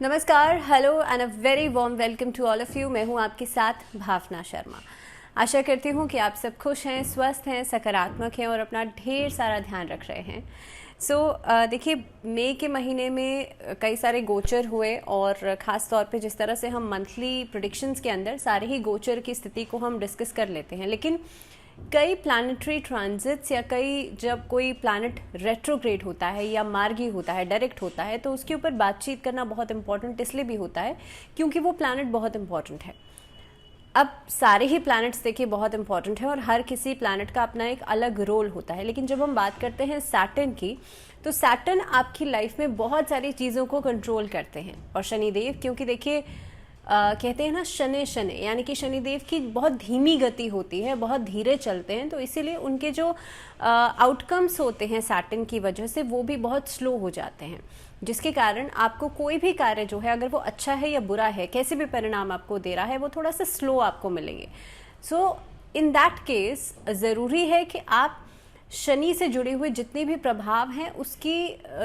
नमस्कार, hello and a very warm welcome to all of you. मैं हूं आपके साथ भावना शर्मा। आशा करती हूं कि आप सब खुश हैं, स्वस्थ हैं, सकारात्मक हैं और अपना ढेर सारा ध्यान रख रहे हैं। देखिए, मई के महीने में कई सारे गोचर हुए और ख़ास तौर पे जिस तरह से हम मंथली प्रेडिक्शंस के अंदर सारे ही गोचर की स्थिति को हम डिस्कस कर लेते हैं, लेकिन कई प्लानिटरी ट्रांजिट्स या जब कोई प्लैनेट रेट्रोग्रेड होता है या मार्गी होता है, डायरेक्ट होता है, तो उसके ऊपर बातचीत करना बहुत इंपॉर्टेंट इसलिए भी होता है क्योंकि वो प्लैनेट बहुत इंपॉर्टेंट है। अब सारे ही प्लैनेट्स देखिए बहुत इंपॉर्टेंट है और हर किसी प्लैनेट का अपना एक अलग रोल होता है, लेकिन जब हम बात करते हैं सैटर्न की, तो सैटर्न आपकी लाइफ में बहुत सारी चीज़ों को कंट्रोल करते हैं। और शनिदेव, क्योंकि देखिए कहते हैं ना शनि शनि, यानी कि शनिदेव की बहुत धीमी गति होती है, बहुत धीरे चलते हैं, तो इसीलिए उनके जो आउटकम्स होते हैं सैटर्न की वजह से वो भी बहुत स्लो हो जाते हैं, जिसके कारण आपको कोई भी कार्य जो है, अगर वो अच्छा है या बुरा है, कैसे भी परिणाम आपको दे रहा है, वो थोड़ा सा स्लो आपको मिलेंगे। सो इन दैट केस ज़रूरी है कि आप शनि से जुड़े हुए जितने भी प्रभाव हैं उसकी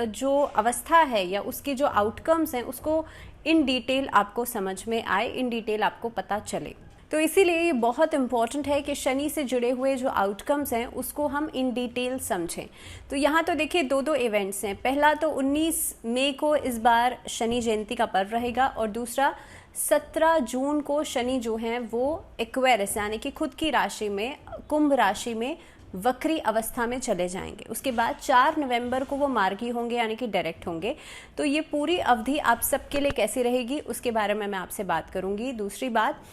जो अवस्था है या उसके जो आउटकम्स हैं उसको इन डिटेल आपको समझ में आए, इन डिटेल आपको पता चले। तो इसीलिए ये बहुत इम्पॉर्टेंट है कि शनि से जुड़े हुए जो आउटकम्स हैं उसको हम इन डिटेल समझें। तो यहाँ तो देखिए दो इवेंट्स हैं। पहला तो 19 मई को इस बार शनि जयंती का पर्व रहेगा और दूसरा 17 जून को शनि जो हैं वो एक्वेरियस यानी कि खुद की राशि में, कुंभ राशि में वक्री अवस्था में चले जाएंगे। उसके बाद 4 नवंबर को वो मार्गी होंगे यानी कि डायरेक्ट होंगे। तो ये पूरी अवधि आप सबके लिए कैसी रहेगी उसके बारे में मैं आपसे बात करूंगी। दूसरी बात,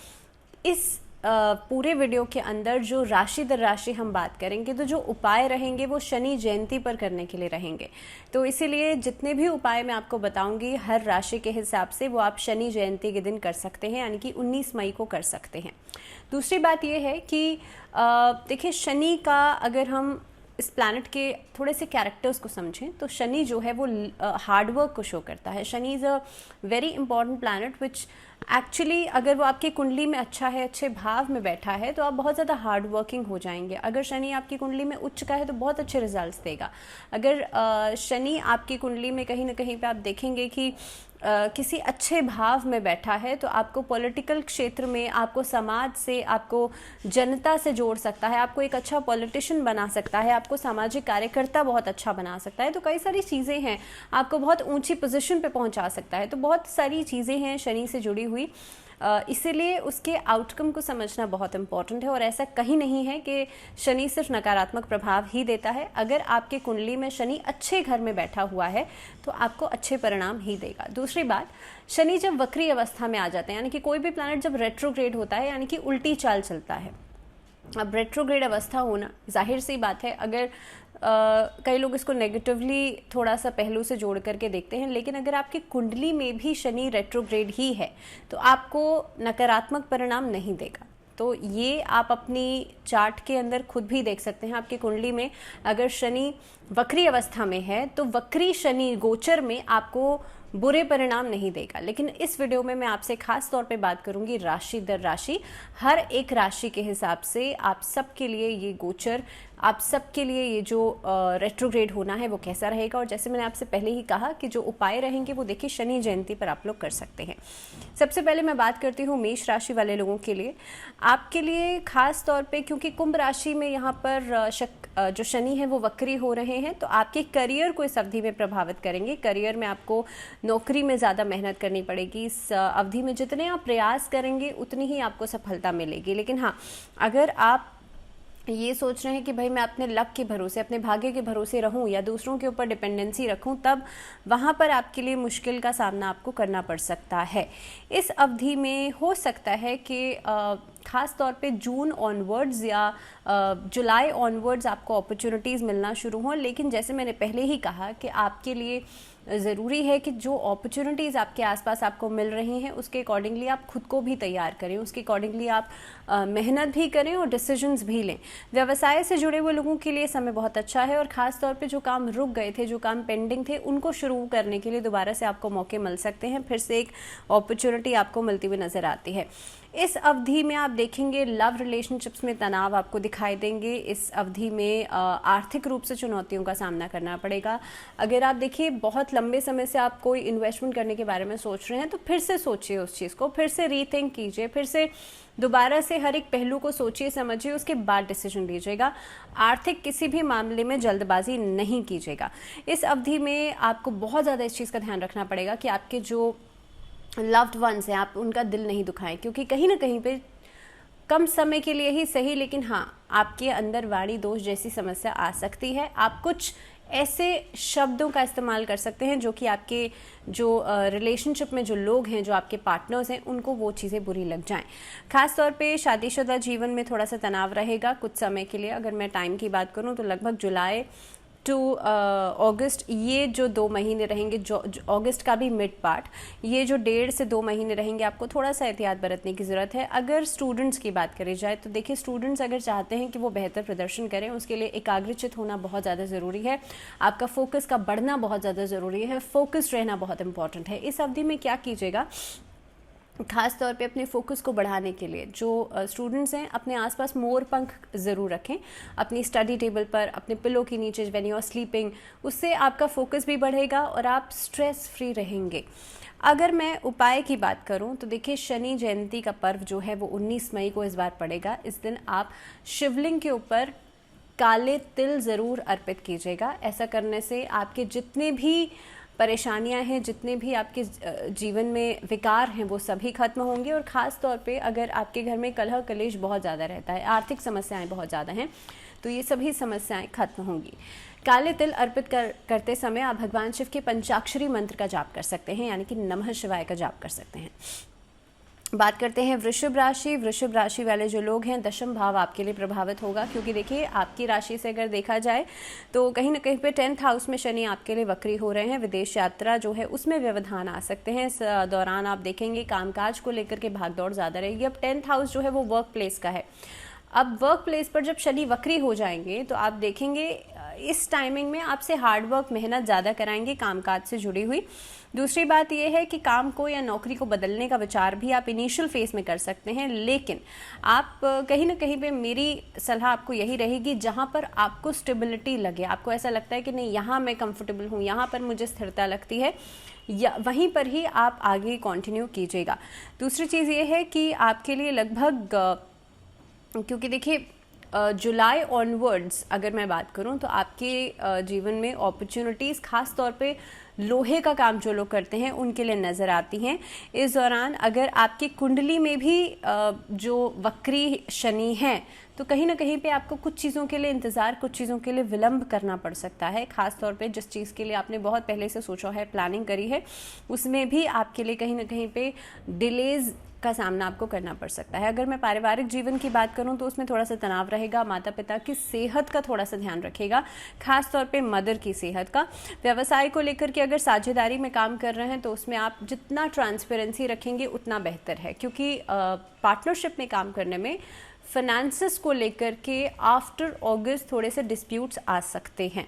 इस पूरे वीडियो के अंदर जो राशि दर राशि हम बात करेंगे, तो जो उपाय रहेंगे वो शनि जयंती पर करने के लिए रहेंगे। तो इसीलिए जितने भी उपाय मैं आपको बताऊंगी हर राशि के हिसाब से वो आप शनि जयंती के दिन कर सकते हैं, यानी कि 19 मई को कर सकते हैं। दूसरी बात ये है कि देखिए शनि का अगर हम इस प्लैनेट के थोड़े से कैरेक्टर्स को समझें तो शनि जो है वो हार्डवर्क को शो करता है। Shani is a very important planet which actually अगर वो आपकी कुंडली में अच्छा है, अच्छे भाव में बैठा है, तो आप बहुत ज़्यादा हार्ड वर्किंग हो जाएंगे। अगर शनि आपकी कुंडली में उच्च का है तो बहुत अच्छे रिजल्ट्स देगा। अगर शनि आपकी कुंडली में कहीं ना कहीं पे आप देखेंगे कि किसी अच्छे भाव में बैठा है, तो आपको पॉलिटिकल क्षेत्र में, आपको समाज से, आपको जनता से जोड़ सकता है, आपको एक अच्छा पॉलिटिशियन बना सकता है, आपको सामाजिक कार्यकर्ता बहुत अच्छा बना सकता है। तो कई सारी चीज़ें हैं, आपको बहुत ऊंची पोजीशन पे पहुंचा सकता है। तो बहुत सारी चीज़ें हैं शनि से जुड़ी हुई, इसीलिए उसके आउटकम को समझना बहुत इंपॉर्टेंट है। और ऐसा कहीं नहीं है कि शनि सिर्फ नकारात्मक प्रभाव ही देता है। अगर आपके कुंडली में शनि अच्छे घर में बैठा हुआ है तो आपको अच्छे परिणाम ही देगा। दूसरी बात, शनि जब वक्री अवस्था में आ जाते हैं, यानी कि कोई भी प्लैनेट जब रेट्रोग्रेड होता है यानी कि उल्टी चाल चलता है। अब रेट्रोग्रेड अवस्था होना, जाहिर सी बात है, अगर कई लोग इसको नेगेटिवली थोड़ा सा पहलू से जोड़ करके देखते हैं, लेकिन अगर आपकी कुंडली में भी शनि रेट्रोग्रेड ही है तो आपको नकारात्मक परिणाम नहीं देगा। तो ये आप अपनी चार्ट के अंदर खुद भी देख सकते हैं। आपकी कुंडली में अगर शनि वक्री अवस्था में है तो वक्री शनि गोचर में आपको बुरे परिणाम नहीं देगा। लेकिन इस वीडियो में मैं आपसे खास तौर पे बात करूंगी राशि दर राशि, हर एक राशि के हिसाब से आप सबके लिए ये गोचर, आप सबके लिए ये जो रेट्रोग्रेड होना है वो कैसा रहेगा। और जैसे मैंने आपसे पहले ही कहा कि जो उपाय रहेंगे वो देखिए शनि जयंती पर आप लोग कर सकते हैं। सबसे पहले मैं बात करती हूँ मेष राशि वाले लोगों के लिए। आपके लिए खास तौर पे, क्योंकि कुंभ राशि में यहाँ पर जो शनि है वो वक्री हो रहे हैं, तो आपके करियर को इस अवधि में प्रभावित करेंगे। करियर में आपको नौकरी में ज़्यादा मेहनत करनी पड़ेगी। इस अवधि में जितने आप प्रयास करेंगे उतनी ही आपको सफलता मिलेगी। लेकिन हाँ, अगर आप ये सोच रहे हैं कि भाई मैं अपने लक के भरोसे, अपने भाग्य के भरोसे रहूं या दूसरों के ऊपर डिपेंडेंसी रखूं, तब वहां पर आपके लिए मुश्किल का सामना आपको करना पड़ सकता है। इस अवधि में हो सकता है कि खास तौर पे जून ऑनवर्ड्स या जुलाई ऑनवर्ड्स आपको अपॉर्चुनिटीज़ मिलना शुरू हों। लेकिन जैसे मैंने पहले ही कहा कि आपके लिए ज़रूरी है कि जो अपॉर्चुनिटीज़ आपके आसपास आपको मिल रही हैं उसके अकॉर्डिंगली आप खुद को भी तैयार करें, उसके अकॉर्डिंगली आप मेहनत भी करें और डिसीजंस भी लें। व्यवसाय से जुड़े हुए लोगों के लिए समय बहुत अच्छा है और ख़ास तौर पे जो काम रुक गए थे, जो काम पेंडिंग थे, उनको शुरू करने के लिए दोबारा से आपको मौके मिल सकते हैं। फिर से एक अपॉर्चुनिटी आपको मिलती हुई नज़र आती है। इस अवधि में आप देखेंगे लव रिलेशनशिप्स में तनाव आपको दिखाई देंगे। इस अवधि में आर्थिक रूप से चुनौतियों का सामना करना पड़ेगा। अगर आप देखिए बहुत लंबे समय से आप कोई इन्वेस्टमेंट करने के बारे में सोच रहे हैं तो फिर से सोचिए उस चीज़ को, फिर से रीथिंक कीजिए, फिर से दोबारा से हर एक पहलू को सोचिए समझिए, उसके बाद डिसीजन लीजिएगा। आर्थिक किसी भी मामले में जल्दबाजी नहीं कीजिएगा। इस अवधि में आपको बहुत ज़्यादा इस चीज़ का ध्यान रखना पड़ेगा कि आपके जो लव्ड वंस हैं आप उनका दिल नहीं दुखाएं, क्योंकि कहीं ना कहीं पे कम समय के लिए ही सही लेकिन हाँ आपके अंदर वाणी दोष जैसी समस्या आ सकती है। आप कुछ ऐसे शब्दों का इस्तेमाल कर सकते हैं जो कि आपके जो रिलेशनशिप में जो लोग हैं, जो आपके पार्टनर्स हैं, उनको वो चीज़ें बुरी लग जाएं। खास तौर पे शादीशुदा जीवन में थोड़ा सा तनाव रहेगा कुछ समय के लिए। अगर मैं टाइम की बात करूं तो लगभग जुलाई टू अगस्त, ये जो 2 महीने रहेंगे, जो अगस्त का भी मिड पार्ट, ये जो 1.5 से 2 महीने रहेंगे, आपको थोड़ा सा एहतियात बरतने की ज़रूरत है। अगर स्टूडेंट्स की बात करी जाए तो देखिए, स्टूडेंट्स अगर चाहते हैं कि वो बेहतर प्रदर्शन करें, उसके लिए एकाग्रचित होना बहुत ज़्यादा ज़रूरी है। आपका फोकस का बढ़ना बहुत ज़्यादा ज़रूरी है, फोकस रहना बहुत इंपॉर्टेंट है। इस अवधि में क्या कीजिएगा, खास तौर पे अपने फोकस को बढ़ाने के लिए जो स्टूडेंट्स हैं, अपने आसपास मोर पंख ज़रूर रखें अपनी स्टडी टेबल पर, अपने पिलो के नीचे व्हेन यू आर स्लीपिंग। उससे आपका फोकस भी बढ़ेगा और आप स्ट्रेस फ्री रहेंगे। अगर मैं उपाय की बात करूं तो देखिए, शनि जयंती का पर्व जो है वो 19 मई को इस बार पड़ेगा। इस दिन आप शिवलिंग के ऊपर काले तिल ज़रूर अर्पित कीजिएगा। ऐसा करने से आपके जितने भी परेशानियां हैं, जितने भी आपके जीवन में विकार हैं, वो सभी खत्म होंगे। और ख़ास तौर पे अगर आपके घर में कलह कलेश बहुत ज़्यादा रहता है, आर्थिक समस्याएं बहुत ज़्यादा हैं, तो ये सभी समस्याएं खत्म होंगी। काले तिल अर्पित करते समय आप भगवान शिव के पंचाक्षरी मंत्र का जाप कर सकते हैं, यानी कि नमः शिवाय का जाप कर सकते हैं। बात करते हैं वृषभ राशि। वृषभ राशि वाले जो लोग हैं, दशम भाव आपके लिए प्रभावित होगा, क्योंकि देखिए आपकी राशि से अगर देखा जाए तो कहीं ना कहीं पे 10th हाउस में शनि आपके लिए वक्री हो रहे हैं। विदेश यात्रा जो है उसमें व्यवधान आ सकते हैं। इस दौरान आप देखेंगे कामकाज को लेकर के भागदौड़ ज़्यादा रहेगी। अब 10th हाउस जो है वो वर्क प्लेस का है। अब वर्क प्लेस पर जब शनि वक्री हो जाएंगे तो आप देखेंगे इस टाइमिंग में आपसे हार्डवर्क, मेहनत ज़्यादा कराएंगे कामकाज से जुड़ी हुई। दूसरी बात यह है कि काम को या नौकरी को बदलने का विचार भी आप इनिशियल फेज में कर सकते हैं, लेकिन आप कहीं ना कहीं पे मेरी सलाह आपको यही रहेगी जहाँ पर आपको स्टेबिलिटी लगे, आपको ऐसा लगता है कि नहीं यहाँ मैं कंफर्टेबल हूँ, यहाँ पर मुझे स्थिरता लगती है, या वहीं पर ही आप आगे कंटिन्यू कीजिएगा। दूसरी चीज़ ये है कि आपके लिए लगभग क्योंकि देखिए जुलाई ऑनवर्ड्स अगर मैं बात करूं तो आपके जीवन में अपॉर्चुनिटीज़, खास तौर पे लोहे का काम जो लोग करते हैं उनके लिए नज़र आती हैं। इस दौरान अगर आपकी कुंडली में भी जो वक्री शनि हैं तो कहीं ना कहीं पे आपको कुछ चीज़ों के लिए इंतज़ार, कुछ चीज़ों के लिए विलंब करना पड़ सकता है। खास तौर पे जिस चीज़ के लिए आपने बहुत पहले से सोचा है, प्लानिंग करी है, उसमें भी आपके लिए कहीं ना कहीं पे डिलेज का सामना आपको करना पड़ सकता है। अगर मैं पारिवारिक जीवन की बात करूं तो उसमें थोड़ा सा तनाव रहेगा। माता पिता की सेहत का थोड़ा सा ध्यान रखिएगा, खास तौर पे मदर की सेहत का। व्यवसाय को लेकर के अगर साझेदारी में काम कर रहे हैं तो उसमें आप जितना ट्रांसपेरेंसी रखेंगे उतना बेहतर है, क्योंकि पार्टनरशिप में काम करने में फाइनेंसेस को लेकर के आफ्टर अगस्त थोड़े से डिस्प्यूट्स आ सकते हैं।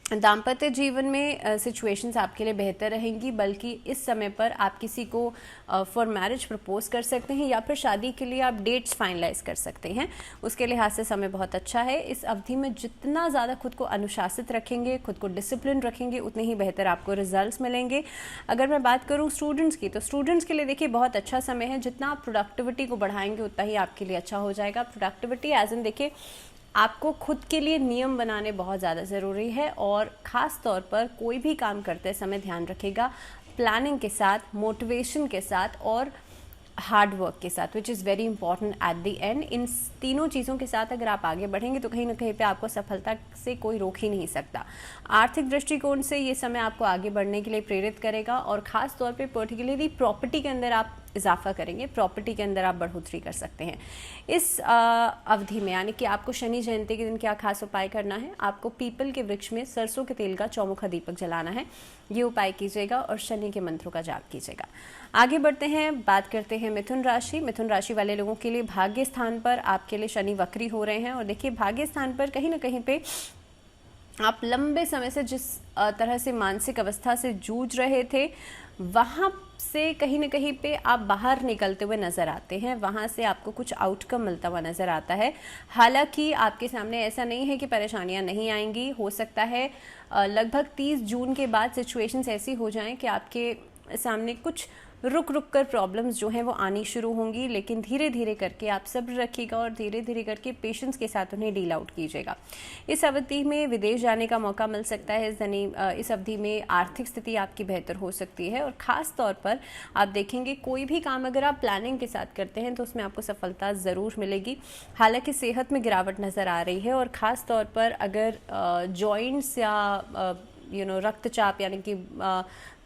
दाम्पत्य जीवन में सिचुएशंस आपके लिए बेहतर रहेंगी, बल्कि इस समय पर आप किसी को फॉर मैरिज प्रपोज कर सकते हैं या फिर शादी के लिए आप डेट्स फाइनलाइज कर सकते हैं। उसके लिहाज से समय बहुत अच्छा है। इस अवधि में जितना ज़्यादा खुद को अनुशासित रखेंगे, खुद को डिसिप्लिन रखेंगे, उतने ही बेहतर आपको रिजल्ट्स मिलेंगे। अगर मैं बात करूँ स्टूडेंट्स की, तो स्टूडेंट्स के लिए देखिए बहुत अच्छा समय है। जितना आप प्रोडक्टिविटी को बढ़ाएंगे उतना ही आपके लिए अच्छा हो जाएगा। प्रोडक्टिविटी एज इन देखिए, आपको खुद के लिए नियम बनाने बहुत ज़्यादा ज़रूरी है, और ख़ास तौर पर कोई भी काम करते समय ध्यान रखिएगा प्लानिंग के साथ, मोटिवेशन के साथ और हार्ड वर्क के साथ, which is very important at the end. इन तीनों चीज़ों के साथ अगर आप आगे बढ़ेंगे तो कहीं ना कहीं पे आपको सफलता से कोई रोक ही नहीं सकता। आर्थिक दृष्टिकोण से ये समय आपको आगे बढ़ने के लिए प्रेरित करेगा, और ख़ास तौर पे पर्टिकुलरली प्रॉपर्टी के अंदर आप इजाफा करेंगे, प्रॉपर्टी के अंदर आप बढ़ोतरी कर सकते हैं इस अवधि में। यानी कि आपको शनि जयंती के दिन क्या खास उपाय करना है, आपको पीपल के वृक्ष में सरसों के तेल का चौमुखा दीपक जलाना है। ये उपाय कीजिएगा और शनि के मंत्रों का जाप कीजिएगा। आगे बढ़ते हैं, बात करते हैं मिथुन राशि। मिथुन राशि वाले लोगों के लिए भाग्य स्थान पर आपके लिए शनि वक्री हो रहे हैं, और देखिए भाग्य स्थान पर कहीं ना कहीं पे आप लंबे समय से जिस तरह से मानसिक अवस्था से जूझ रहे थे, वहाँ से कहीं ना कहीं पे आप बाहर निकलते हुए नज़र आते हैं, वहाँ से आपको कुछ आउटकम मिलता हुआ नज़र आता है। हालांकि आपके सामने ऐसा नहीं है कि परेशानियाँ नहीं आएंगी, हो सकता है लगभग 30 जून के बाद सिचुएशंस ऐसी हो जाएं कि आपके सामने कुछ रुक रुक कर प्रॉब्लम्स जो हैं वो आनी शुरू होंगी, लेकिन धीरे धीरे करके आप सब्र रखिएगा और धीरे धीरे करके पेशेंस के साथ उन्हें डील आउट कीजिएगा। इस अवधि में विदेश जाने का मौका मिल सकता है, इस अवधि में आर्थिक स्थिति आपकी बेहतर हो सकती है और ख़ास तौर पर आप देखेंगे कोई भी काम अगर आप प्लानिंग के साथ करते हैं तो उसमें आपको सफलता ज़रूर मिलेगी। हालांकि सेहत में गिरावट नज़र आ रही है और ख़ास तौर पर अगर जॉइंट्स या रक्तचाप यानी कि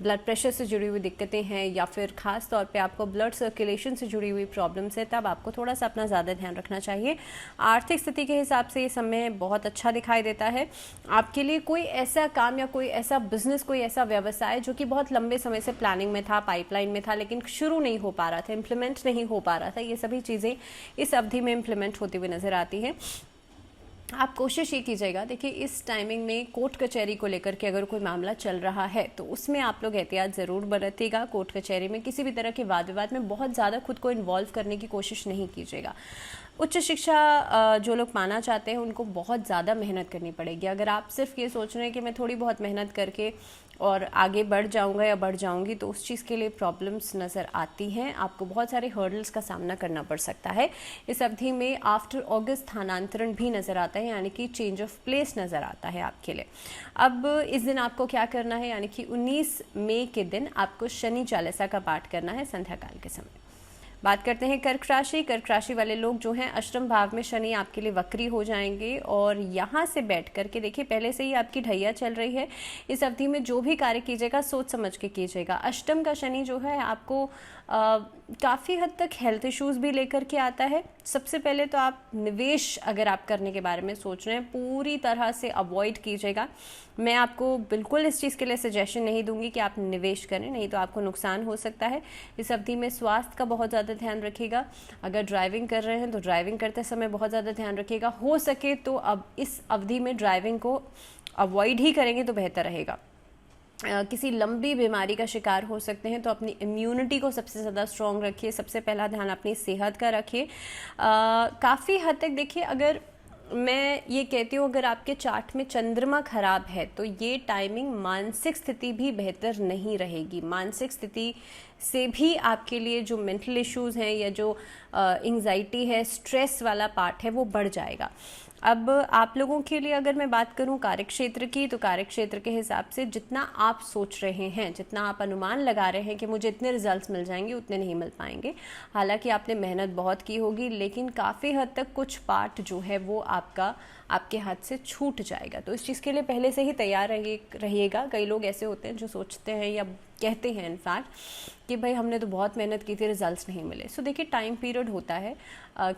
ब्लड प्रेशर से जुड़ी हुई दिक्कतें हैं या फिर ख़ास तौर पे आपको ब्लड सर्कुलेशन से जुड़ी हुई प्रॉब्लम्स है, तब आपको थोड़ा सा अपना ज़्यादा ध्यान रखना चाहिए। आर्थिक स्थिति के हिसाब से ये समय बहुत अच्छा दिखाई देता है आपके लिए। कोई ऐसा काम या कोई ऐसा बिजनेस, कोई ऐसा व्यवसाय जो कि बहुत लंबे समय से प्लानिंग में था, पाइपलाइन में था, लेकिन शुरू नहीं हो पा रहा था, इम्प्लीमेंट नहीं हो पा रहा था, ये सभी चीज़ें इस अवधि में इम्प्लीमेंट होती हुई नज़र आती हैं। आप कोशिश ये कीजिएगा, देखिए इस टाइमिंग में कोर्ट कचहरी को लेकर के अगर कोई मामला चल रहा है तो उसमें आप लोग एहतियात ज़रूर बरतिएगा। कोर्ट कचहरी में किसी भी तरह के वाद विवाद में बहुत ज़्यादा खुद को इन्वॉल्व करने की कोशिश नहीं कीजिएगा। उच्च शिक्षा जो लोग पाना चाहते हैं उनको बहुत ज़्यादा मेहनत करनी पड़ेगी। अगर आप सिर्फ ये सोच रहे हैं कि मैं थोड़ी बहुत मेहनत करके और आगे बढ़ जाऊंगा या बढ़ जाऊंगी, तो उस चीज़ के लिए प्रॉब्लम्स नज़र आती हैं। आपको बहुत सारे हर्डल्स का सामना करना पड़ सकता है। इस अवधि में आफ्टर अगस्त स्थानांतरण भी नज़र आता है, यानी कि चेंज ऑफ प्लेस नज़र आता है आपके लिए। अब इस दिन आपको क्या करना है, यानी कि 19 मई के दिन आपको शनि चालीसा का पाठ करना है संध्या काल के समय। बात करते हैं कर्क राशि। कर्क राशि वाले लोग जो हैं, अष्टम भाव में शनि आपके लिए वक्री हो जाएंगे और यहाँ से बैठ करके देखिए पहले से ही आपकी ढैया चल रही है। इस अवधि में जो भी कार्य कीजिएगा सोच समझ के कीजिएगा। अष्टम का शनि जो है आपको काफ़ी हद तक हेल्थ इश्यूज़ भी लेकर के आता है। सबसे पहले तो आप निवेश अगर आप करने के बारे में सोच रहे हैं पूरी तरह से अवॉइड कीजिएगा। मैं आपको बिल्कुल इस चीज़ के लिए सजेशन नहीं दूंगी कि आप निवेश करें, नहीं तो आपको नुकसान हो सकता है। इस अवधि में स्वास्थ्य का बहुत ज़्यादा ध्यान रखिएगा। अगर ड्राइविंग कर रहे हैं तो ड्राइविंग करते समय बहुत ज़्यादा ध्यान रखिएगा। हो सके तो अब इस अवधि में ड्राइविंग को अवॉइड ही करेंगे तो बेहतर रहेगा। किसी लंबी बीमारी का शिकार हो सकते हैं तो अपनी इम्यूनिटी को सबसे ज़्यादा स्ट्रॉन्ग रखिए। सबसे पहला ध्यान अपनी सेहत का रखिए। काफ़ी हद तक देखिए, अगर मैं ये कहती हूँ अगर आपके चार्ट में चंद्रमा खराब है तो ये टाइमिंग मानसिक स्थिति भी बेहतर नहीं रहेगी। मानसिक स्थिति से भी आपके लिए जो मेंटल इश्यूज़ हैं या जो एंग्जाइटी है, स्ट्रेस वाला पार्ट है, वो बढ़ जाएगा। अब आप लोगों के लिए अगर मैं बात करूं कार्यक्षेत्र की, तो कार्यक्षेत्र के हिसाब से जितना आप सोच रहे हैं, जितना आप अनुमान लगा रहे हैं कि मुझे इतने रिजल्ट्स मिल जाएंगे, उतने नहीं मिल पाएंगे। हालांकि आपने मेहनत बहुत की होगी, लेकिन काफ़ी हद तक कुछ पार्ट जो है वो आपके हाथ से छूट जाएगा। तो इस चीज़ के लिए पहले से ही तैयार रहिएगा। कई लोग ऐसे होते हैं जो सोचते हैं या कहते हैं इनफैक्ट कि भाई हमने तो बहुत मेहनत की थी, रिजल्ट्स नहीं मिले। सो देखिए टाइम पीरियड होता है।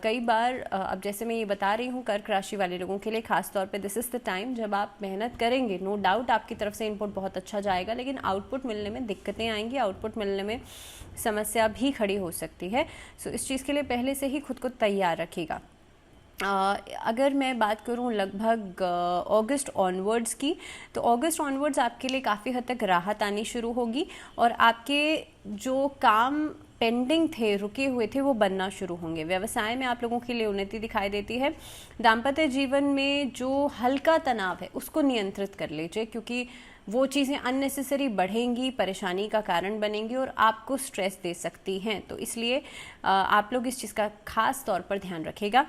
कई बार अब जैसे मैं ये बता रही हूँ कर्क राशि वाले लोगों के लिए खास तौर पे, दिस इज़ द टाइम जब आप मेहनत करेंगे। नो डाउट आपकी तरफ से इनपुट बहुत अच्छा जाएगा, लेकिन आउटपुट मिलने में दिक्कतें आएंगी, आउटपुट मिलने में समस्या भी खड़ी हो सकती है। सो इस चीज़ के लिए पहले से ही खुद को तैयार रखिएगा। अगर मैं बात करूं लगभग अगस्त ऑनवर्ड्स की, तो अगस्त ऑनवर्ड्स आपके लिए काफ़ी हद तक राहत आनी शुरू होगी और आपके जो काम पेंडिंग थे, रुके हुए थे, वो बनना शुरू होंगे। व्यवसाय में आप लोगों के लिए उन्नति दिखाई देती है। दाम्पत्य जीवन में जो हल्का तनाव है उसको नियंत्रित कर लीजिए, क्योंकि वो चीज़ें अननेसेसरी बढ़ेंगी, परेशानी का कारण बनेंगी और आपको स्ट्रेस दे सकती हैं। तो इसलिए आप लोग इस चीज़ का खास तौर पर ध्यान रखिएगा।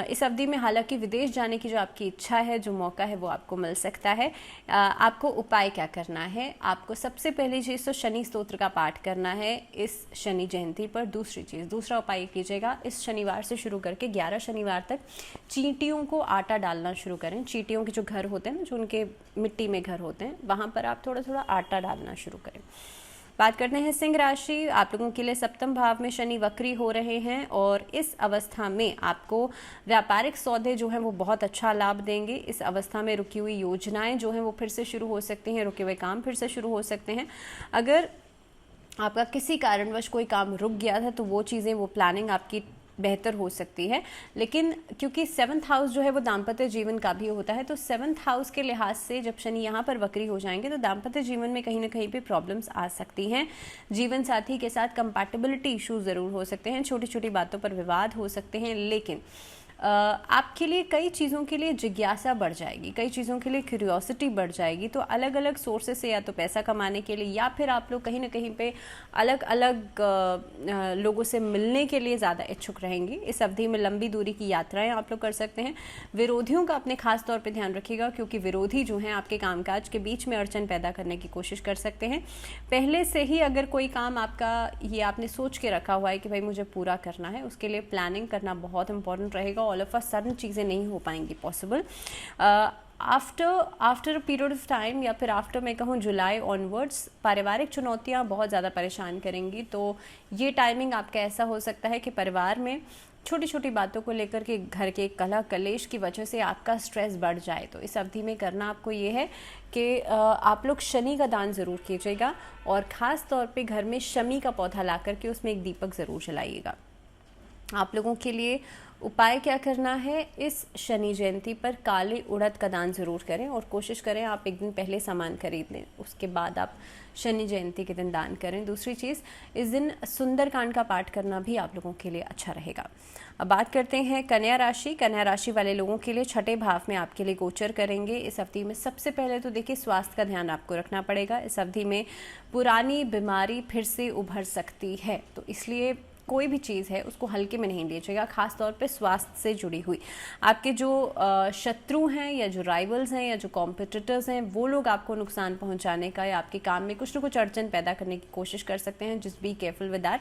इस अवधि में हालांकि विदेश जाने की जो आपकी इच्छा है, जो मौका है, वो आपको मिल सकता है। आपको उपाय क्या करना है? आपको सबसे पहली चीज़ तो शनि स्तोत्र का पाठ करना है इस शनि जयंती पर। दूसरा उपाय कीजिएगा, इस शनिवार से शुरू करके 11 शनिवार तक चींटियों को आटा डालना शुरू करें। चींटियों के जो घर होते हैं ना, जो उनके मिट्टी में घर होते हैं, वहाँ पर आप थोड़ा थोड़ा आटा डालना शुरू करें। बात करते हैं सिंह राशि। आप लोगों के लिए सप्तम भाव में शनि वक्री हो रहे हैं और इस अवस्था में आपको व्यापारिक सौदे जो हैं वो बहुत अच्छा लाभ देंगे। इस अवस्था में रुकी हुई योजनाएं जो हैं वो फिर से शुरू हो सकती हैं, रुके हुए काम फिर से शुरू हो सकते हैं। अगर आपका किसी कारणवश कोई काम रुक गया था तो वो चीज़ें, वो प्लानिंग आपकी बेहतर हो सकती है। लेकिन क्योंकि 7th हाउस जो है वो दाम्पत्य जीवन का भी होता है, तो 7th हाउस के लिहाज से जब शनि यहाँ पर वक्री हो जाएंगे तो दाम्पत्य जीवन में कहीं ना कहीं पे प्रॉब्लम्स आ सकती हैं। जीवन साथी के साथ कंपैटिबिलिटी इश्यूज ज़रूर हो सकते हैं, छोटी छोटी बातों पर विवाद हो सकते हैं। लेकिन आपके लिए कई चीज़ों के लिए जिज्ञासा बढ़ जाएगी, कई चीज़ों के लिए क्यूरियोसिटी बढ़ जाएगी। तो अलग अलग सोर्सेस से या तो पैसा कमाने के लिए या फिर आप लोग कहीं ना कहीं पे अलग अलग लोगों से मिलने के लिए ज़्यादा इच्छुक रहेंगे। इस अवधि में लंबी दूरी की यात्राएं आप लोग कर सकते हैं। विरोधियों का अपने खास तौर पे ध्यान रखिएगा, क्योंकि विरोधी जो हैं आपके कामकाज के बीच में अड़चन पैदा करने की कोशिश कर सकते हैं। पहले से ही अगर कोई काम आपका ये आपने सोच के रखा हुआ है कि भाई मुझे पूरा करना है, उसके लिए प्लानिंग करना बहुत इंपॉर्टेंट रहेगा। ऑल ऑफ अ सडन चीज़ें नहीं हो पाएंगी possible. After a period of time या फिर आफ्टर मैं कहूँ जुलाई ऑनवर्ड्स पारिवारिक चुनौतियाँ बहुत ज़्यादा परेशान करेंगी। तो ये टाइमिंग आपका ऐसा हो सकता है कि परिवार में छोटी छोटी बातों को लेकर के घर के कलह कलेश की वजह से आपका स्ट्रेस बढ़ जाए। तो इस अवधि में करना आपको ये है कि आप लोग शनि का दान ज़रूर कीजिएगा और ख़ास तौर पे घर में शमी का पौधा ला करके उसमें एक दीपक ज़रूर जलाइएगा। आप लोगों के लिए उपाय क्या करना है, इस शनि जयंती पर काले उड़द का दान ज़रूर करें और कोशिश करें आप एक दिन पहले सामान खरीद लें, उसके बाद आप शनि जयंती के दिन दान करें। दूसरी चीज़, इस दिन सुंदरकांड का पाठ करना भी आप लोगों के लिए अच्छा रहेगा। अब बात करते हैं कन्या राशि। कन्या राशि वाले लोगों के लिए छठे भाव में आपके लिए गोचर करेंगे इस अवधि में। सबसे पहले तो देखिए स्वास्थ्य का ध्यान आपको रखना पड़ेगा। इस अवधि में पुरानी बीमारी फिर से उभर सकती है, तो इसलिए कोई भी चीज़ है उसको हल्के में नहीं लीजिएगा, खास तौर पे स्वास्थ्य से जुड़ी हुई। आपके जो शत्रु हैं या जो राइवल्स हैं या जो कॉम्पिटिटर्स हैं वो लोग आपको नुकसान पहुंचाने का या आपके काम में कुछ ना कुछ अड़चन पैदा करने की कोशिश कर सकते हैं। Just be careful with that.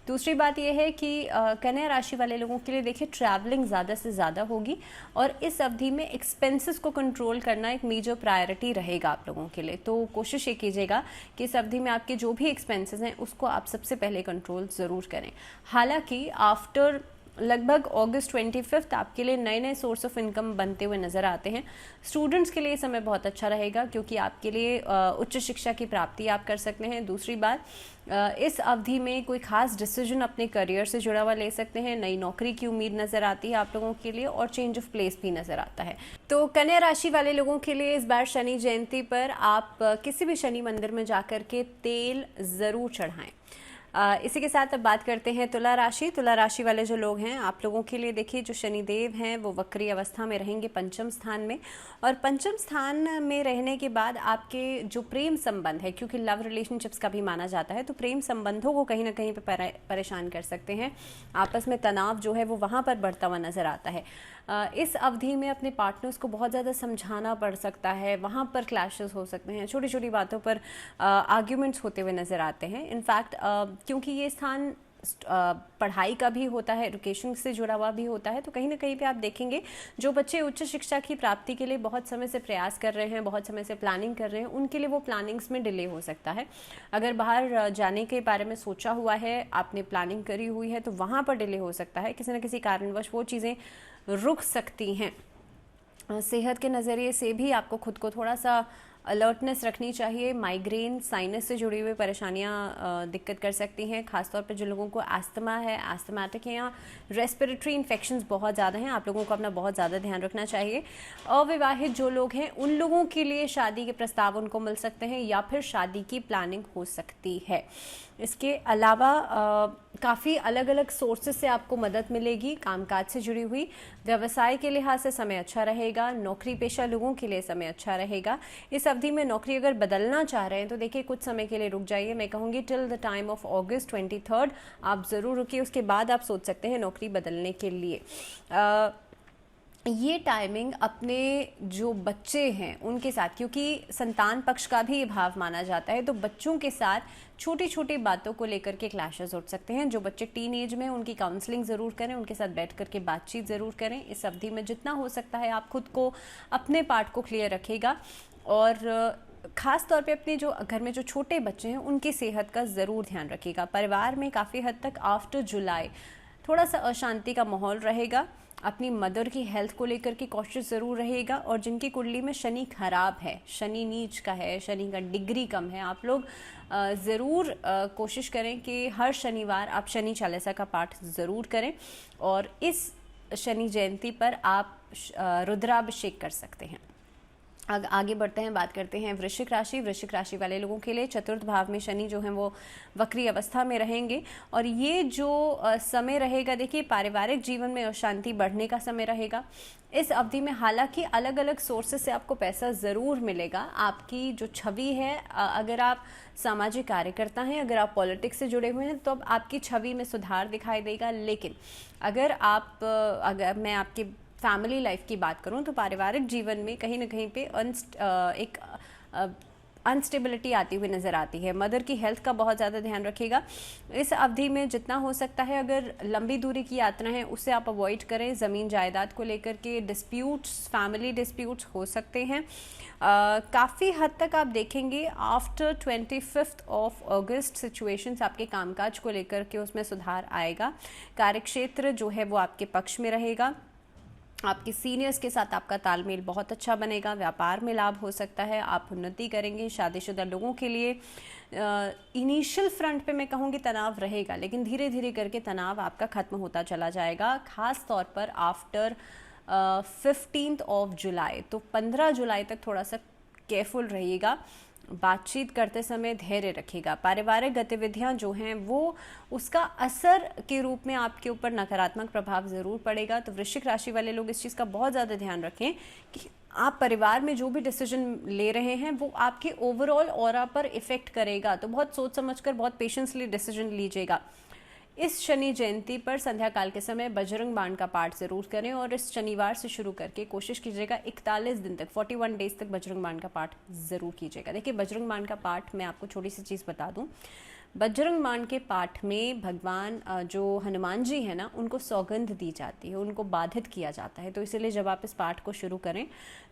दूसरी बात यह है कि कन्या राशि वाले लोगों के लिए देखिए ट्रैवलिंग ज़्यादा से ज़्यादा होगी और इस अवधि में एक्सपेंसेस को कंट्रोल करना एक मेजर प्रायोरिटी रहेगा आप लोगों के लिए। तो कोशिश ये कीजिएगा कि इस अवधि में आपके जो भी एक्सपेंसेस हैं उसको आप सबसे पहले कंट्रोल ज़रूर करें। हालांकि आफ्टर लगभग अगस्त 25 आपके लिए नए नए सोर्स ऑफ इनकम बनते हुए नज़र आते हैं। स्टूडेंट्स के लिए समय बहुत अच्छा रहेगा क्योंकि आपके लिए उच्च शिक्षा की प्राप्ति आप कर सकते हैं। दूसरी बात, इस अवधि में कोई खास डिसीजन अपने करियर से जुड़ा हुआ ले सकते हैं। नई नौकरी की उम्मीद नज़र आती है आप लोगों के लिए और चेंज ऑफ प्लेस भी नज़र आता है। तो कन्या राशि वाले लोगों के लिए इस बार शनि जयंती पर आप किसी भी शनि मंदिर में जाकर के तेल ज़रूर चढ़ाएं। इसी के साथ अब बात करते हैं तुला राशि। तुला राशि वाले जो लोग हैं आप लोगों के लिए देखिए जो शनिदेव हैं वो वक्री अवस्था में रहेंगे पंचम स्थान में, और पंचम स्थान में रहने के बाद आपके जो प्रेम संबंध है, क्योंकि लव रिलेशनशिप्स का भी माना जाता है, तो प्रेम संबंधों को कहीं ना कहीं पे परेशान कर सकते हैं। आपस में तनाव जो है वो वहाँ पर बढ़ता हुआ नज़र आता है। इस अवधि में अपने पार्टनर्स को बहुत ज़्यादा समझाना पड़ सकता है, वहाँ पर क्लैशेस हो सकते हैं, छोटी छोटी बातों पर आर्ग्यूमेंट्स होते हुए नज़र आते हैं। इनफैक्ट क्योंकि ये स्थान पढ़ाई का भी होता है, एजुकेशन से जुड़ा हुआ भी होता है, तो कहीं ना कहीं पे आप देखेंगे जो बच्चे उच्च शिक्षा की प्राप्ति के लिए बहुत समय से प्रयास कर रहे हैं, बहुत समय से प्लानिंग कर रहे हैं, उनके लिए वो प्लानिंग्स में डिले हो सकता है। अगर बाहर जाने के बारे में सोचा हुआ है, आपने प्लानिंग करी हुई है, तो वहाँ पर डिले हो सकता है। किसी न किसी कारणवश वो चीज़ें रुक सकती हैं। सेहत के नज़रिए से भी आपको खुद को थोड़ा सा अलर्टनेस रखनी चाहिए। माइग्रेन, साइनस से जुड़ी हुई परेशानियां दिक्कत कर सकती हैं, खासतौर पर जो लोगों को एस्थमा है, एस्थमेटिक है या रेस्पिरेटरी इन्फेक्शंस बहुत ज़्यादा हैं, आप लोगों को अपना बहुत ज़्यादा ध्यान रखना चाहिए। अविवाहित जो लोग हैं उन लोगों के लिए शादी के प्रस्ताव उनको मिल सकते हैं या फिर शादी की प्लानिंग हो सकती है। इसके अलावा काफ़ी अलग अलग सोर्सेज से आपको मदद मिलेगी कामकाज से जुड़ी हुई। व्यवसाय के लिहाज से समय अच्छा रहेगा। नौकरी पेशा लोगों के लिए समय अच्छा रहेगा। इस अवधि में नौकरी अगर बदलना चाह रहे हैं तो देखिए कुछ समय के लिए रुक जाइए। मैं कहूँगी टिल द टाइम ऑफ अगस्त 23 आप ज़रूर रुकिए, उसके बाद आप सोच सकते हैं नौकरी बदलने के लिए। ये टाइमिंग अपने जो बच्चे हैं उनके साथ, क्योंकि संतान पक्ष का भी ये भाव माना जाता है, तो बच्चों के साथ छोटी छोटी बातों को लेकर के क्लैशेस उठ सकते हैं। जो बच्चे टीन एज में, उनकी काउंसलिंग ज़रूर करें, उनके साथ बैठ करके बातचीत ज़रूर करें। इस अवधि में जितना हो सकता है आप खुद को, अपने पार्ट को क्लियर रखिएगा और ख़ास तौर पे अपने जो घर में जो छोटे बच्चे हैं उनकी सेहत का ज़रूर ध्यान रखिएगा। परिवार में काफ़ी हद तक आफ्टर जुलाई थोड़ा सा अशांति का माहौल रहेगा अपनी मदर की हेल्थ को लेकर के कॉशियस ज़रूर रहिएगा। और जिनकी कुंडली में शनि खराब है, शनि नीच का है, शनि का डिग्री कम है, आप लोग ज़रूर कोशिश करें कि हर शनिवार आप शनि चालीसा का पाठ ज़रूर करें। और इस शनि जयंती पर आप रुद्राभिषेक कर सकते हैं। आगे बढ़ते हैं, बात करते हैं वृश्चिक राशि। वृश्चिक राशि वाले लोगों के लिए चतुर्थ भाव में शनि जो हैं वो वक्री अवस्था में रहेंगे। और ये जो समय रहेगा, देखिए पारिवारिक जीवन में अशांति बढ़ने का समय रहेगा इस अवधि में। हालांकि अलग अलग सोर्सेज से आपको पैसा ज़रूर मिलेगा। आपकी जो छवि है, अगर आप सामाजिक कार्यकर्ता हैं, अगर आप पॉलिटिक्स से जुड़े हुए हैं, तो अब आपकी छवि में सुधार दिखाई देगा। लेकिन अगर मैं आपके फैमिली लाइफ की बात करूं तो पारिवारिक जीवन में कहीं ना कहीं पे एक अनस्टेबिलिटी आती हुई नज़र आती है। मदर की हेल्थ का बहुत ज़्यादा ध्यान रखिएगा इस अवधि में जितना हो सकता है। अगर लंबी दूरी की यात्रा है उसे आप अवॉइड करें। ज़मीन जायदाद को लेकर के डिस्प्यूट्स, फैमिली डिस्प्यूट्स हो सकते हैं। काफ़ी हद तक आप देखेंगे आफ्टर 25 अगस्त सिचुएशंस आपके कामकाज को लेकर के उसमें सुधार आएगा। कार्यक्षेत्र जो है वो आपके पक्ष में रहेगा। आपके सीनियर्स के साथ आपका तालमेल बहुत अच्छा बनेगा। व्यापार में लाभ हो सकता है, आप उन्नति करेंगे। शादीशुदा लोगों के लिए इनिशियल फ्रंट पे मैं कहूँगी तनाव रहेगा, लेकिन धीरे धीरे करके तनाव आपका ख़त्म होता चला जाएगा। ख़ास तौर पर आफ्टर 15 जुलाई, तो 15 जुलाई तक थोड़ा सा केयरफुल रहिएगा। बातचीत करते समय धैर्य रखिएगा। पारिवारिक गतिविधियां जो हैं वो उसका असर के रूप में आपके ऊपर नकारात्मक प्रभाव ज़रूर पड़ेगा। तो वृश्चिक राशि वाले लोग इस चीज़ का बहुत ज़्यादा ध्यान रखें कि आप परिवार में जो भी डिसीजन ले रहे हैं वो आपके ओवरऑल ऑरा पर इफ़ेक्ट करेगा। तो बहुत सोच समझकर, बहुत पेशेंसली डिसीजन लीजिएगा। इस शनि जयंती पर संध्या काल के समय बजरंग बाण का पाठ जरूर करें। और इस शनिवार से शुरू करके कोशिश कीजिएगा 41 दिन तक, 41 डेज तक बजरंग बाण का पाठ जरूर कीजिएगा। देखिए बजरंग बाण का पाठ, मैं आपको छोटी सी चीज़ बता दूं, बजरंग बाण के पाठ में भगवान जो हनुमान जी है ना, उनको सौगंध दी जाती है, उनको बाधित किया जाता है। तो इसीलिए जब आप इस पाठ को शुरू करें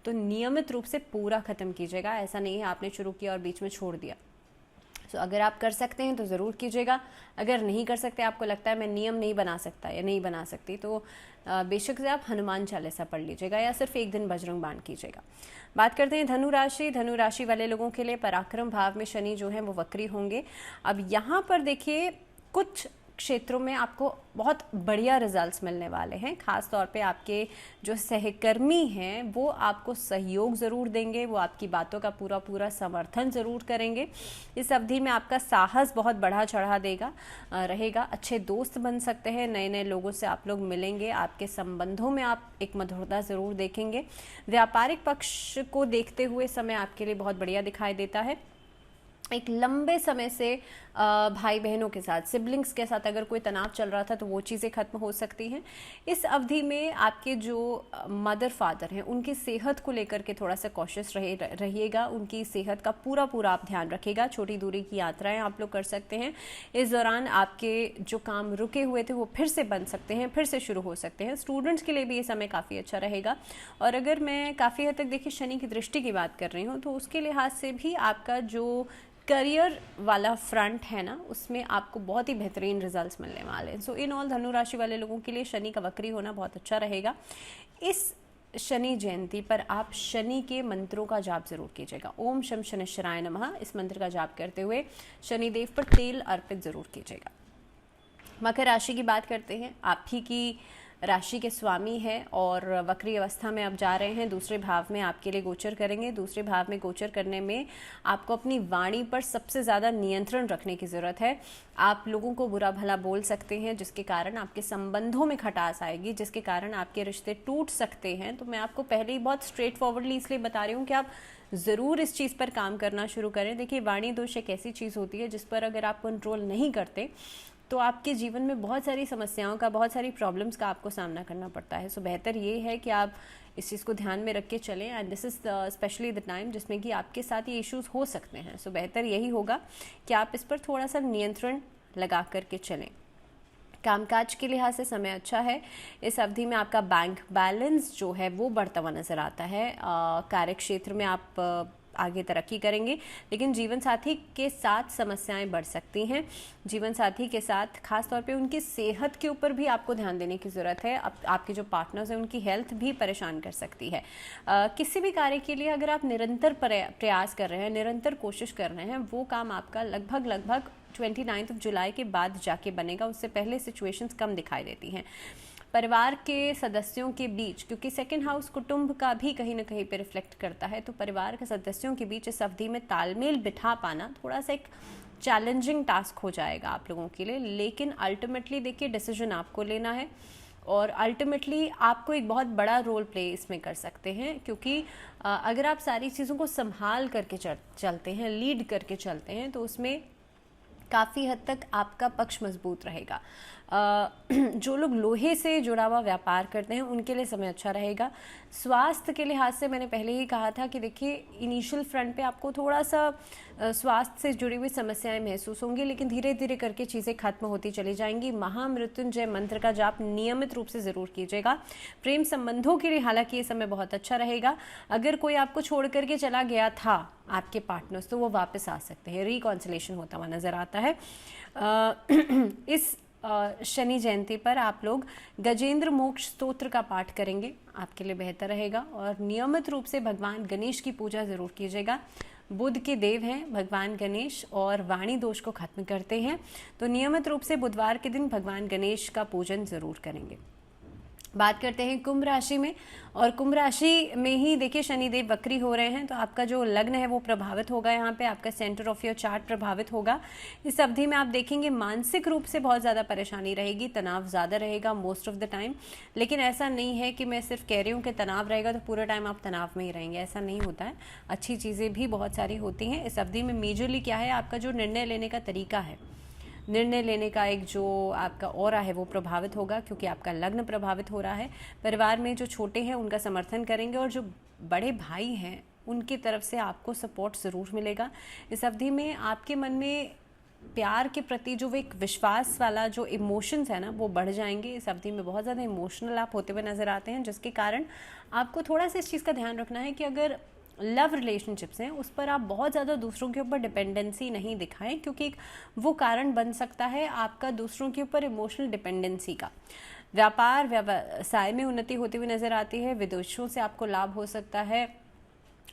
तो नियमित रूप से पूरा ख़त्म कीजिएगा। ऐसा नहीं है आपने शुरू किया और बीच में छोड़ दिया। तो अगर आप कर सकते हैं तो ज़रूर कीजिएगा। अगर नहीं कर सकते, आपको लगता है मैं नियम नहीं बना सकता या नहीं बना सकती, तो बेशक से आप हनुमान चालीसा पढ़ लीजिएगा या सिर्फ एक दिन बजरंग बाण कीजिएगा। बात करते हैं धनु राशि। धनु राशि वाले लोगों के लिए पराक्रम भाव में शनि जो है वो वक्री होंगे। अब यहाँ पर देखिए कुछ क्षेत्रों में आपको बहुत बढ़िया रिजल्ट्स मिलने वाले हैं। खास तौर पे आपके जो सहकर्मी हैं वो आपको सहयोग ज़रूर देंगे, वो आपकी बातों का पूरा पूरा समर्थन ज़रूर करेंगे। इस अवधि में आपका साहस बहुत बढ़ा चढ़ा रहेगा। अच्छे दोस्त बन सकते हैं, नए नए लोगों से आप लोग मिलेंगे, आपके संबंधों में आप एक मधुरता ज़रूर देखेंगे। व्यापारिक पक्ष को देखते हुए समय आपके लिए बहुत बढ़िया दिखाई देता है। एक लंबे समय से भाई बहनों के साथ, सिबलिंग्स के साथ अगर कोई तनाव चल रहा था तो वो चीज़ें खत्म हो सकती हैं। इस अवधि में आपके जो मदर फादर हैं उनकी सेहत को लेकर के थोड़ा सा कॉशियस रहिएगा। उनकी सेहत का पूरा पूरा आप ध्यान रखिएगा। छोटी दूरी की यात्राएं आप लोग कर सकते हैं। इस दौरान आपके जो काम रुके हुए थे वो फिर से बन सकते हैं, फिर से शुरू हो सकते हैं। स्टूडेंट्स के लिए भी ये समय काफ़ी अच्छा रहेगा। और अगर मैं काफ़ी हद तक देखिए शनि की दृष्टि की बात कर रही हूँ तो उसके लिहाज से भी आपका जो करियर वाला फ्रंट है ना, उसमें आपको बहुत ही बेहतरीन रिजल्ट्स मिलने वाले हैं। सो इन ऑल धनु राशि वाले लोगों के लिए शनि का वक्री होना बहुत अच्छा रहेगा। इस शनि जयंती पर आप शनि के मंत्रों का जाप जरूर कीजिएगा। ओम शम शनिश्चराय नमः, इस मंत्र का जाप करते हुए शनिदेव पर तेल अर्पित जरूर कीजिएगा। मकर राशि की बात करते हैं। आप ही की राशि के स्वामी है और वक्री अवस्था में आप जा रहे हैं। दूसरे भाव में आपके लिए गोचर करेंगे। दूसरे भाव में गोचर करने में आपको अपनी वाणी पर सबसे ज़्यादा नियंत्रण रखने की ज़रूरत है। आप लोगों को बुरा भला बोल सकते हैं जिसके कारण आपके संबंधों में खटास आएगी, जिसके कारण आपके रिश्ते टूट सकते हैं। तो मैं आपको पहले ही बहुत स्ट्रेट फॉरवर्डली इसलिए बता रही हूँ कि आप ज़रूर इस चीज़ पर काम करना शुरू करें। देखिए वाणी दोष एक ऐसी चीज़ होती है जिस पर अगर आप कंट्रोल नहीं करते तो आपके जीवन में बहुत सारी समस्याओं का, बहुत सारी प्रॉब्लम्स का आपको सामना करना पड़ता है। सो बेहतर ये है कि आप इस चीज़ को ध्यान में रख के चलें। And this is specially the time जिसमें कि आपके साथ ये इश्यूज़ हो सकते हैं। सो बेहतर यही होगा कि आप इस पर थोड़ा सा नियंत्रण लगा करके चलें। कामकाज के लिहाज से समय अच्छा है। इस अवधि में आपका बैंक बैलेंस जो है वो बढ़ता हुआ नज़र आता है। कार्यक्षेत्र में आप आगे तरक्की करेंगे। लेकिन जीवन साथी के साथ समस्याएं बढ़ सकती हैं। जीवन साथी के साथ खास तौर पे उनकी सेहत के ऊपर भी आपको ध्यान देने की ज़रूरत है। आपके जो पार्टनर्स हैं उनकी हेल्थ भी परेशान कर सकती है। किसी भी कार्य के लिए अगर आप निरंतर प्रयास कर रहे हैं, निरंतर कोशिश कर रहे हैं, वो काम आपका लगभग 29 जुलाई के बाद जाके बनेगा। उससे पहले सिचुएशंस कम दिखाई देती हैं। परिवार के सदस्यों के बीच, क्योंकि सेकंड हाउस कुटुंब का भी कहीं ना कहीं पे रिफ्लेक्ट करता है, तो परिवार के सदस्यों के बीच इस अवधि में तालमेल बिठा पाना थोड़ा सा एक चैलेंजिंग टास्क हो जाएगा आप लोगों के लिए। लेकिन अल्टीमेटली देखिए, डिसीजन आपको लेना है और अल्टीमेटली आपको एक बहुत बड़ा रोल प्ले इसमें कर सकते हैं, क्योंकि अगर आप सारी चीज़ों को संभाल करके चलते हैं, लीड करके चलते हैं, तो उसमें काफ़ी हद तक आपका पक्ष मजबूत रहेगा। जो लोग लोहे से जुड़ा हुआ व्यापार करते हैं उनके लिए समय अच्छा रहेगा। स्वास्थ्य के लिहाज से मैंने पहले ही कहा था कि देखिए, इनिशियल फ्रंट पे आपको थोड़ा सा स्वास्थ्य से जुड़ी हुई समस्याएं महसूस होंगी, लेकिन धीरे धीरे करके चीज़ें खत्म होती चली जाएंगी। महामृत्युंजय मंत्र का जाप नियमित रूप से ज़रूर कीजिएगा। प्रेम संबंधों के लिए हालांकि ये समय बहुत अच्छा रहेगा। अगर कोई आपको छोड़ करके चला गया था, आपके पार्टनर्स, तो वो वापस आ सकते हैं। रिकॉन्सिलेशन होता हुआ नज़र आता है। इस शनि जयंती पर आप लोग गजेंद्र मोक्ष स्तोत्र का पाठ करेंगे, आपके लिए बेहतर रहेगा। और नियमित रूप से भगवान गणेश की पूजा ज़रूर कीजिएगा। बुध के देव हैं भगवान गणेश और वाणी दोष को खत्म करते हैं, तो नियमित रूप से बुधवार के दिन भगवान गणेश का पूजन ज़रूर करेंगे। बात करते हैं कुंभ राशि में, और कुंभ राशि में ही देखिए शनिदेव वक्री हो रहे हैं, तो आपका जो लग्न है वो प्रभावित होगा। यहाँ पे आपका सेंटर ऑफ योर चार्ट प्रभावित होगा। इस अवधि में आप देखेंगे मानसिक रूप से बहुत ज़्यादा परेशानी रहेगी, तनाव ज़्यादा रहेगा मोस्ट ऑफ द टाइम। लेकिन ऐसा नहीं है कि मैं सिर्फ कह रही हूँ कि तनाव रहेगा तो पूरा टाइम आप तनाव में ही रहेंगे, ऐसा नहीं होता है। अच्छी चीज़ें भी बहुत सारी होती हैं इस अवधि में। मेजरली क्या है, आपका जो निर्णय लेने का तरीका है, निर्णय लेने का एक जो आपका ऑरा है वो प्रभावित होगा, क्योंकि आपका लग्न प्रभावित हो रहा है। परिवार में जो छोटे हैं उनका समर्थन करेंगे, और जो बड़े भाई हैं उनकी तरफ से आपको सपोर्ट ज़रूर मिलेगा। इस अवधि में आपके मन में प्यार के प्रति जो एक विश्वास वाला जो इमोशंस है ना, वो बढ़ जाएंगे। इस अवधि में बहुत ज़्यादा इमोशनल आप होते हुए नज़र आते हैं, जिसके कारण आपको थोड़ा सा इस चीज़ का ध्यान रखना है कि अगर लव रिलेशनशिप्स हैं उस पर आप बहुत ज़्यादा दूसरों के ऊपर डिपेंडेंसी नहीं दिखाएं, क्योंकि वो कारण बन सकता है आपका दूसरों के ऊपर इमोशनल डिपेंडेंसी का। व्यापार व्यवसाय में उन्नति होती हुई नज़र आती है। विदेशों से आपको लाभ हो सकता है।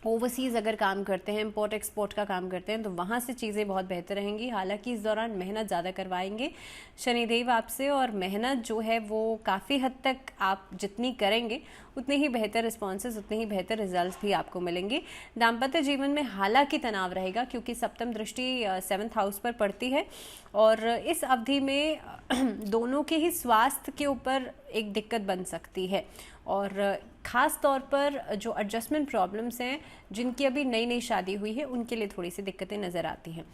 ओवरसीज़ अगर काम करते हैं, इम्पोर्ट एक्सपोर्ट का काम करते हैं, तो वहाँ से चीज़ें बहुत बेहतर रहेंगी। हालांकि इस दौरान मेहनत ज़्यादा करवाएंगे शनिदेव आपसे, और मेहनत जो है वो काफ़ी हद तक आप जितनी करेंगे उतने ही बेहतर रिस्पॉन्सेज, उतने ही बेहतर रिजल्ट्स भी आपको मिलेंगे। दाम्पत्य जीवन में हालांकि तनाव रहेगा, क्योंकि सप्तम दृष्टि 7th हाउस पर पड़ती है, और इस अवधि में दोनों के ही स्वास्थ्य के ऊपर एक दिक्कत बन सकती है। और ख़ास तौर पर जो एडजस्टमेंट प्रॉब्लम्स हैं, जिनकी अभी नई नई शादी हुई है, उनके लिए थोड़ी सी दिक्कतें नज़र आती हैं।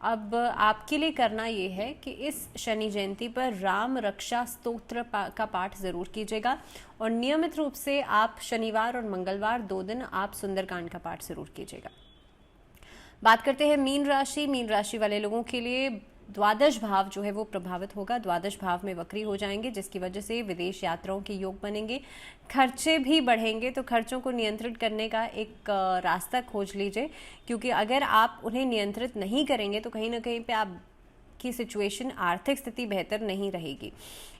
अब आपके लिए करना ये है कि इस शनि जयंती पर राम रक्षा स्तोत्र का पाठ ज़रूर कीजिएगा, और नियमित रूप से आप शनिवार और मंगलवार 2 दिन आप सुंदरकांड का पाठ ज़रूर कीजिएगा। बात करते हैं मीन राशि। मीन राशि वाले लोगों के लिए द्वादश भाव जो है वो प्रभावित होगा। द्वादश भाव में वक्री हो जाएंगे, जिसकी वजह से विदेश यात्राओं के योग बनेंगे। खर्चे भी बढ़ेंगे, तो खर्चों को नियंत्रित करने का एक रास्ता खोज लीजिए, क्योंकि अगर आप उन्हें नियंत्रित नहीं करेंगे तो कहीं ना कहीं पे आप की सिचुएशन, आर्थिक स्थिति बेहतर नहीं रहेगी।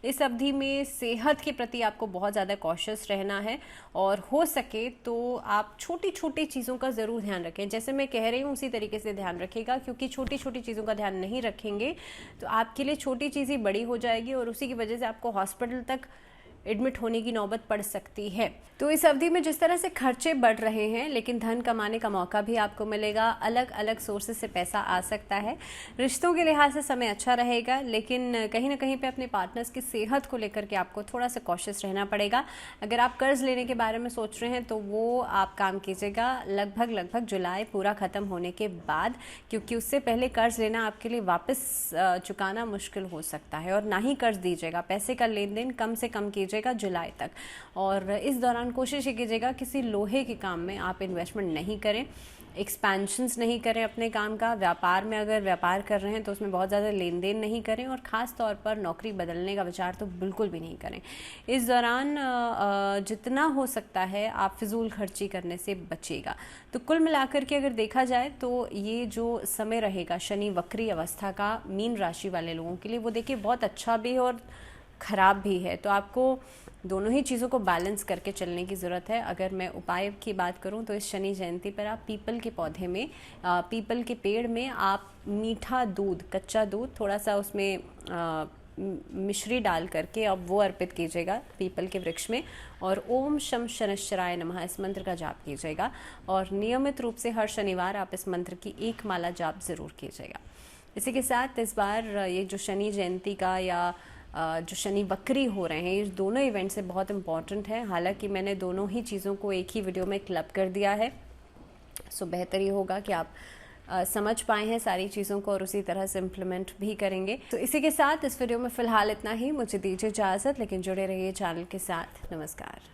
इस अवधि में सेहत के प्रति आपको बहुत ज़्यादा कॉशियस रहना है, और हो सके तो आप छोटी छोटी चीज़ों का ज़रूर ध्यान रखें। जैसे मैं कह रही हूँ उसी तरीके से ध्यान रखिएगा, क्योंकि छोटी छोटी चीज़ों का ध्यान नहीं रखेंगे तो आपके लिए छोटी चीज़ें बड़ी हो जाएगी, और उसी की वजह से आपको हॉस्पिटल तक एडमिट होने की नौबत पड़ सकती है। तो इस अवधि में जिस तरह से खर्चे बढ़ रहे हैं, लेकिन धन कमाने का मौका भी आपको मिलेगा। अलग अलग सोर्सेज से पैसा आ सकता है। रिश्तों के लिहाज से समय अच्छा रहेगा, लेकिन कहीं ना कहीं पे अपने पार्टनर्स की सेहत को लेकर के आपको थोड़ा सा कॉशियस रहना पड़ेगा। अगर आप कर्ज लेने के बारे में सोच रहे हैं तो वो आप काम कीजिएगा लगभग जुलाई पूरा ख़त्म होने के बाद, क्योंकि उससे पहले कर्ज लेना आपके लिए वापस चुकाना मुश्किल हो सकता है। और ना ही कर्ज दीजिएगा, पैसे का लेन देन कम से कम कीजिएगा जुलाई तक। और इस दौरान कोशिश ये कीजिएगा किसी लोहे के काम में आप इन्वेस्टमेंट नहीं करें। एक्सपेंशंस नहीं करें अपने काम का। व्यापार में अगर व्यापार कर रहे हैं तो उसमें बहुत ज़्यादा लेन देन नहीं करें, और ख़ास तौर पर नौकरी बदलने का विचार तो बिल्कुल भी नहीं करें। इस दौरान जितना हो सकता है आप फिजूल खर्ची करने से बचिएगा। तो कुल मिलाकर के अगर देखा जाए तो ये जो समय रहेगा शनि वक्री अवस्था का मीन राशि वाले लोगों के लिए, वो देखिए बहुत अच्छा भी है और ख़राब भी है। तो आपको दोनों ही चीज़ों को बैलेंस करके चलने की ज़रूरत है। अगर मैं उपाय की बात करूं तो इस शनि जयंती पर आप पीपल के पौधे में, पीपल के पेड़ में आप मीठा दूध, कच्चा दूध, थोड़ा सा उसमें मिश्री डाल करके अब वो अर्पित कीजिएगा पीपल के वृक्ष में, और ओम शम शनश्चराय नमः इस मंत्र का जाप कीजिएगा। और नियमित रूप से हर शनिवार आप इस मंत्र की एक माला जाप ज़रूर कीजिएगा। इसी के साथ इस बार ये जो शनि जयंती का या जो शनि वक्री हो रहे हैं, ये दोनों इवेंट से बहुत इम्पॉर्टेंट है। हालांकि मैंने दोनों ही चीज़ों को एक ही वीडियो में क्लब कर दिया है, सो बेहतर ये होगा कि आप समझ पाए हैं सारी चीज़ों को और उसी तरह से इम्प्लीमेंट भी करेंगे। तो इसी के साथ इस वीडियो में फ़िलहाल इतना ही। मुझे दीजिए इजाज़त, लेकिन जुड़े रहिए चैनल के साथ। नमस्कार।